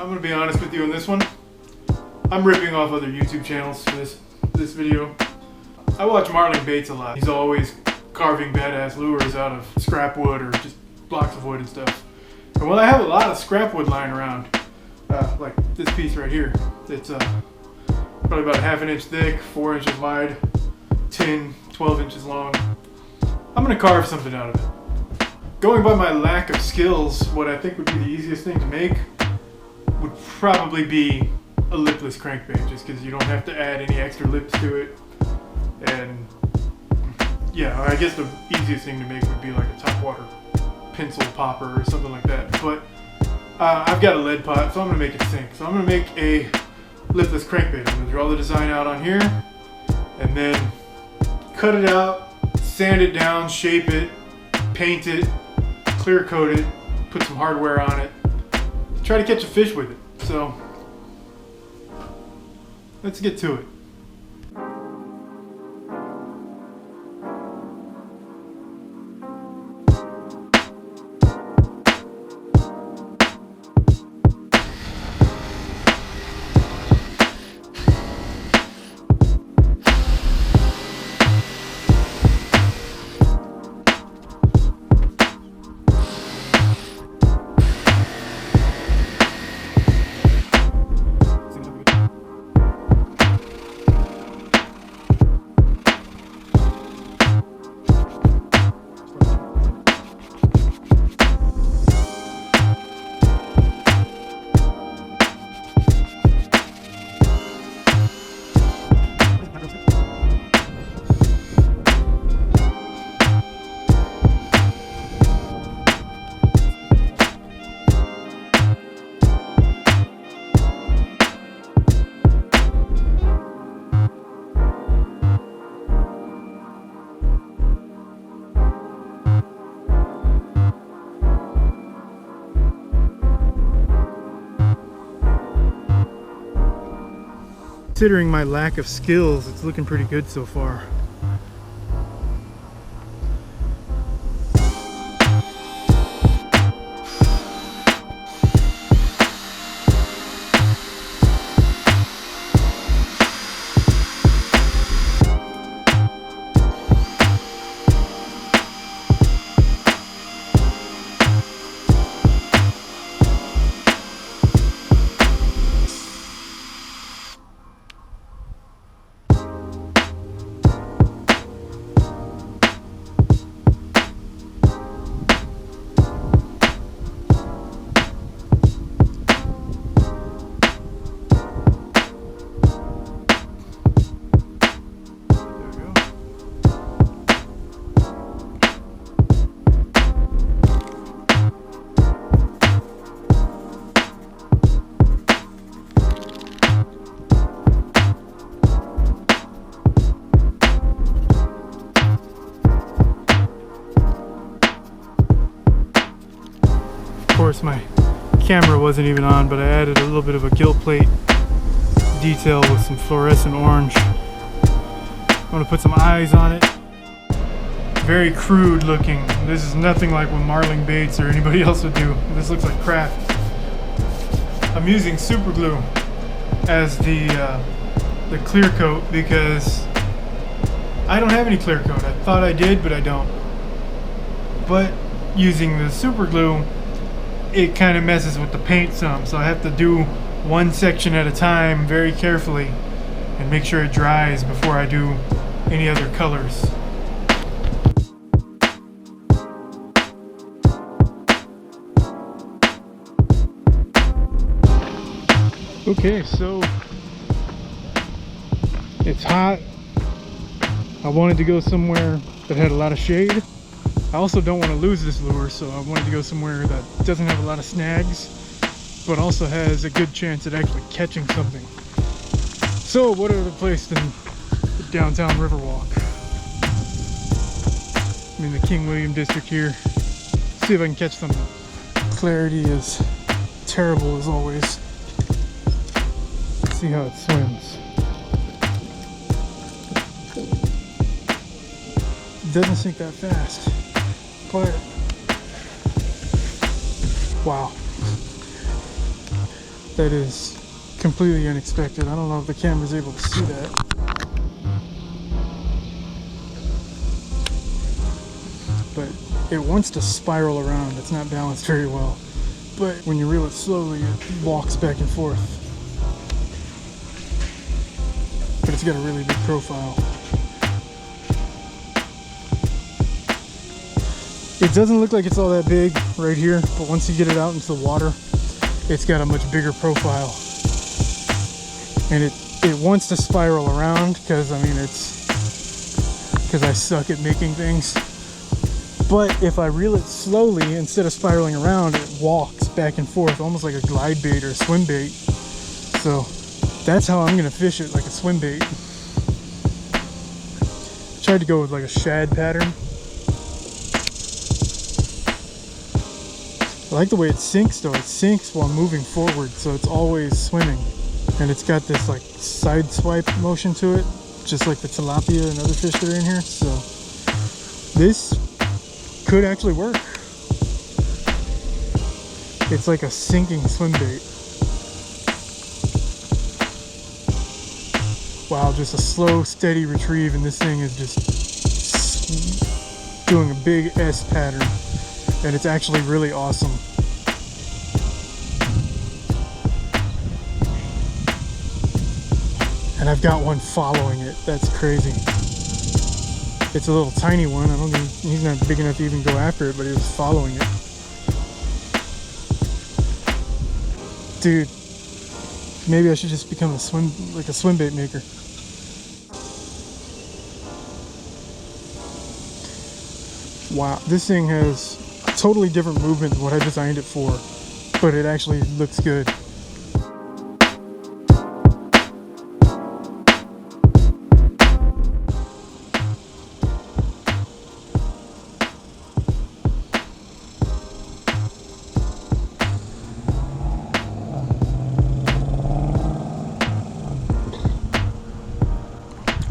I'm gonna be honest with you on this one. I'm ripping off other YouTube channels for this video. I watch Marlin Baits a lot. He's always carving badass lures out of scrap wood or just blocks of wood and stuff. And while I have a lot of scrap wood lying around, like this piece right here, it's probably about 1/2 inch thick, 4 inches wide, 12 inches long. I'm gonna carve something out of it. Going by my lack of skills, what I think would be the easiest thing to make would probably be a lipless crankbait, just because you don't have to add any extra lips to it. And yeah, I guess the easiest thing to make would be like a topwater pencil popper or something like that. But I've got a lead pot, so I'm gonna make it sink. So I'm gonna make a lipless crankbait. I'm gonna draw the design out on here, and then cut it out, sand it down, shape it, paint it, clear coat it, put some hardware on it, try to catch a fish with it. So let's get to it. Considering my lack of skills, it's looking pretty good so far. Of course, my camera wasn't even on, but I added a little bit of a gill plate detail with some fluorescent orange. I'm gonna put some eyes on it. Very crude looking. This is nothing like what Marlin Baits or anybody else would do. This looks like crap. I'm using super glue as the clear coat because I don't have any clear coat. I thought I did, but I don't. But using the super glue, it kind of messes with the paint some, so I have to do one section at a time very carefully and make sure it dries before I do any other colors. Okay, so it's hot. I wanted to go somewhere that had a lot of shade. I also don't want to lose this lure, so I wanted to go somewhere that doesn't have a lot of snags, but also has a good chance at actually catching something. So what other place than the downtown Riverwalk? I'm in the King William district here. See if I can catch something. Clarity is terrible as always. Let's see how it swims. It doesn't sink that fast. But wow, That is completely unexpected. I don't know if the camera's able to see that. But it wants to spiral around. It's not balanced very well. But when you reel it slowly, it walks back and forth. But it's got a really big profile. It doesn't look like it's all that big right here, but once you get it out into the water, it's got a much bigger profile. And it wants to spiral around because, I mean, because I suck at making things. But if I reel it slowly, instead of spiraling around, it walks back and forth, almost like a glide bait or a swim bait. So that's how I'm gonna fish it, like a swim bait. I tried to go with like a shad pattern. I like the way it sinks though. It sinks while moving forward, so it's always swimming. And it's got this like side swipe motion to it, just like the tilapia and other fish that are in here. So this could actually work. It's like a sinking swim bait. Wow, just a slow, steady retrieve, and this thing is just doing a big S pattern. And it's actually really awesome. And I've got one following it. That's crazy. It's a little tiny one. I don't think he's not big enough to even go after it, but he was following it. Dude, maybe I should just become a swim bait maker. Wow, this thing has a totally different movement than what I designed it for, but it actually looks good.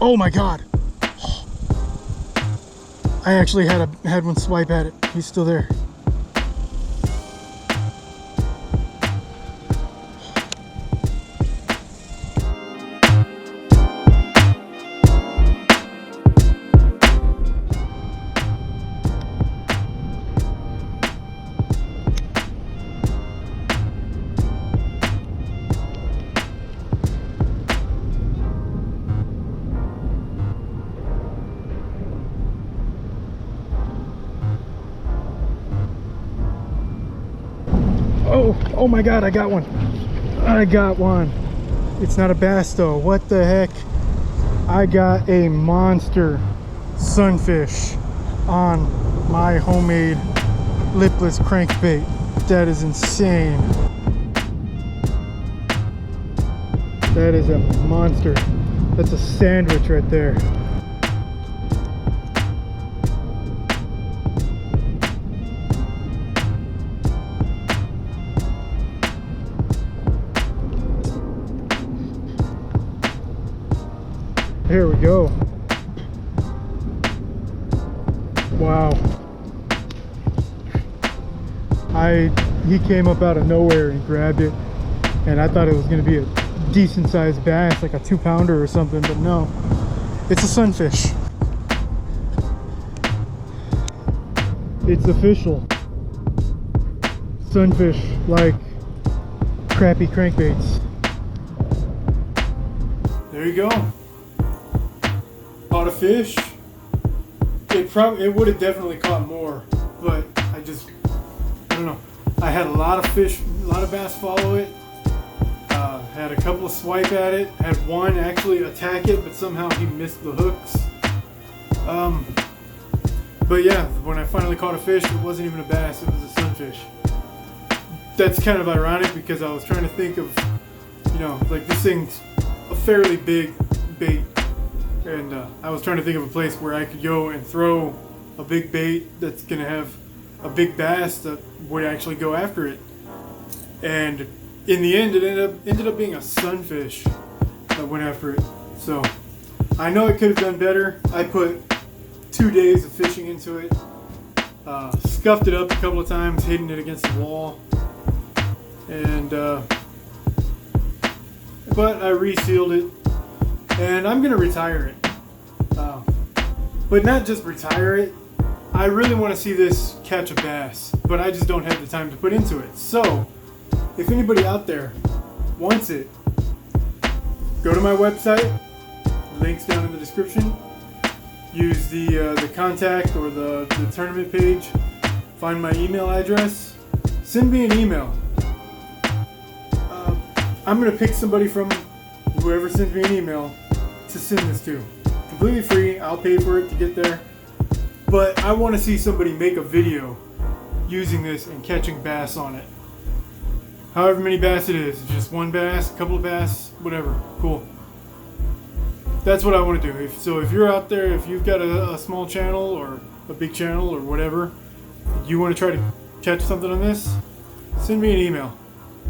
Oh my God! I actually had one swipe at it. He's still there. Oh my God, I got one. I got one. It's not a bass though. What the heck? I got a monster sunfish on my homemade lipless crankbait. That is insane. That is a monster. That's a sandwich right there. Here we go. Wow. He came up out of nowhere and grabbed it, and I thought it was going to be a decent sized bass, like a 2-pounder or something, but no, it's a sunfish. It's official. Sunfish like crappy crankbaits. There you go. Caught a fish. It would have definitely caught more, but I don't know. I had a lot of fish, a lot of bass follow it. Had a couple of swipe at it. Had one actually attack it, but somehow he missed the hooks. But yeah, when I finally caught a fish, it wasn't even a bass, it was a sunfish. That's kind of ironic because I was trying to think of, like this thing's a fairly big bait. And I was trying to think of a place where I could go and throw a big bait that's going to have a big bass that would actually go after it. And in the end, it ended up being a sunfish that went after it. So I know I could have done better. I put 2 days of fishing into it. Scuffed it up a couple of times, hitting it against the wall. And but I resealed it, and I'm gonna retire it. But not just retire it. I really want to see this catch a bass, but I just don't have the time to put into it. So, if anybody out there wants it, go to my website. Links down in the description. Use the contact or the tournament page. Find my email address. Send me an email. I'm gonna pick somebody from whoever sends me an email to send this to. Completely free. I'll pay for it to get there. But I want to see somebody make a video using this and catching bass on it. However many bass it is. Just one bass, a couple of bass, whatever. Cool. That's what I want to do. So if you're out there, if you've got a small channel or a big channel or whatever, you want to try to catch something on this, send me an email.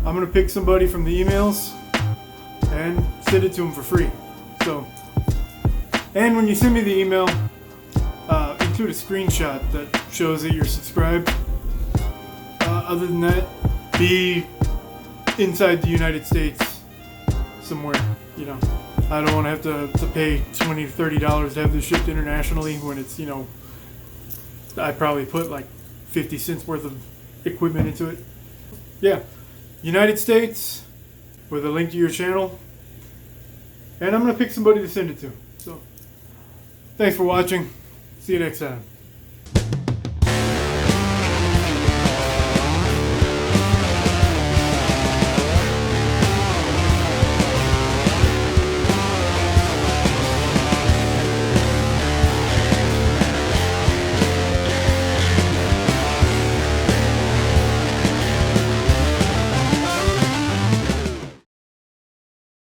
I'm going to pick somebody from the emails and send it to them for free. So, and when you send me the email, include a screenshot that shows that you're subscribed. Other than that, be inside the United States somewhere, you know. I don't want to have to pay $20 to $30 to have this shipped internationally when it's, you know, I probably put like 50 cents worth of equipment into it. Yeah, United States with a link to your channel. And I'm going to pick somebody to send it to. So, thanks for watching. See you next time.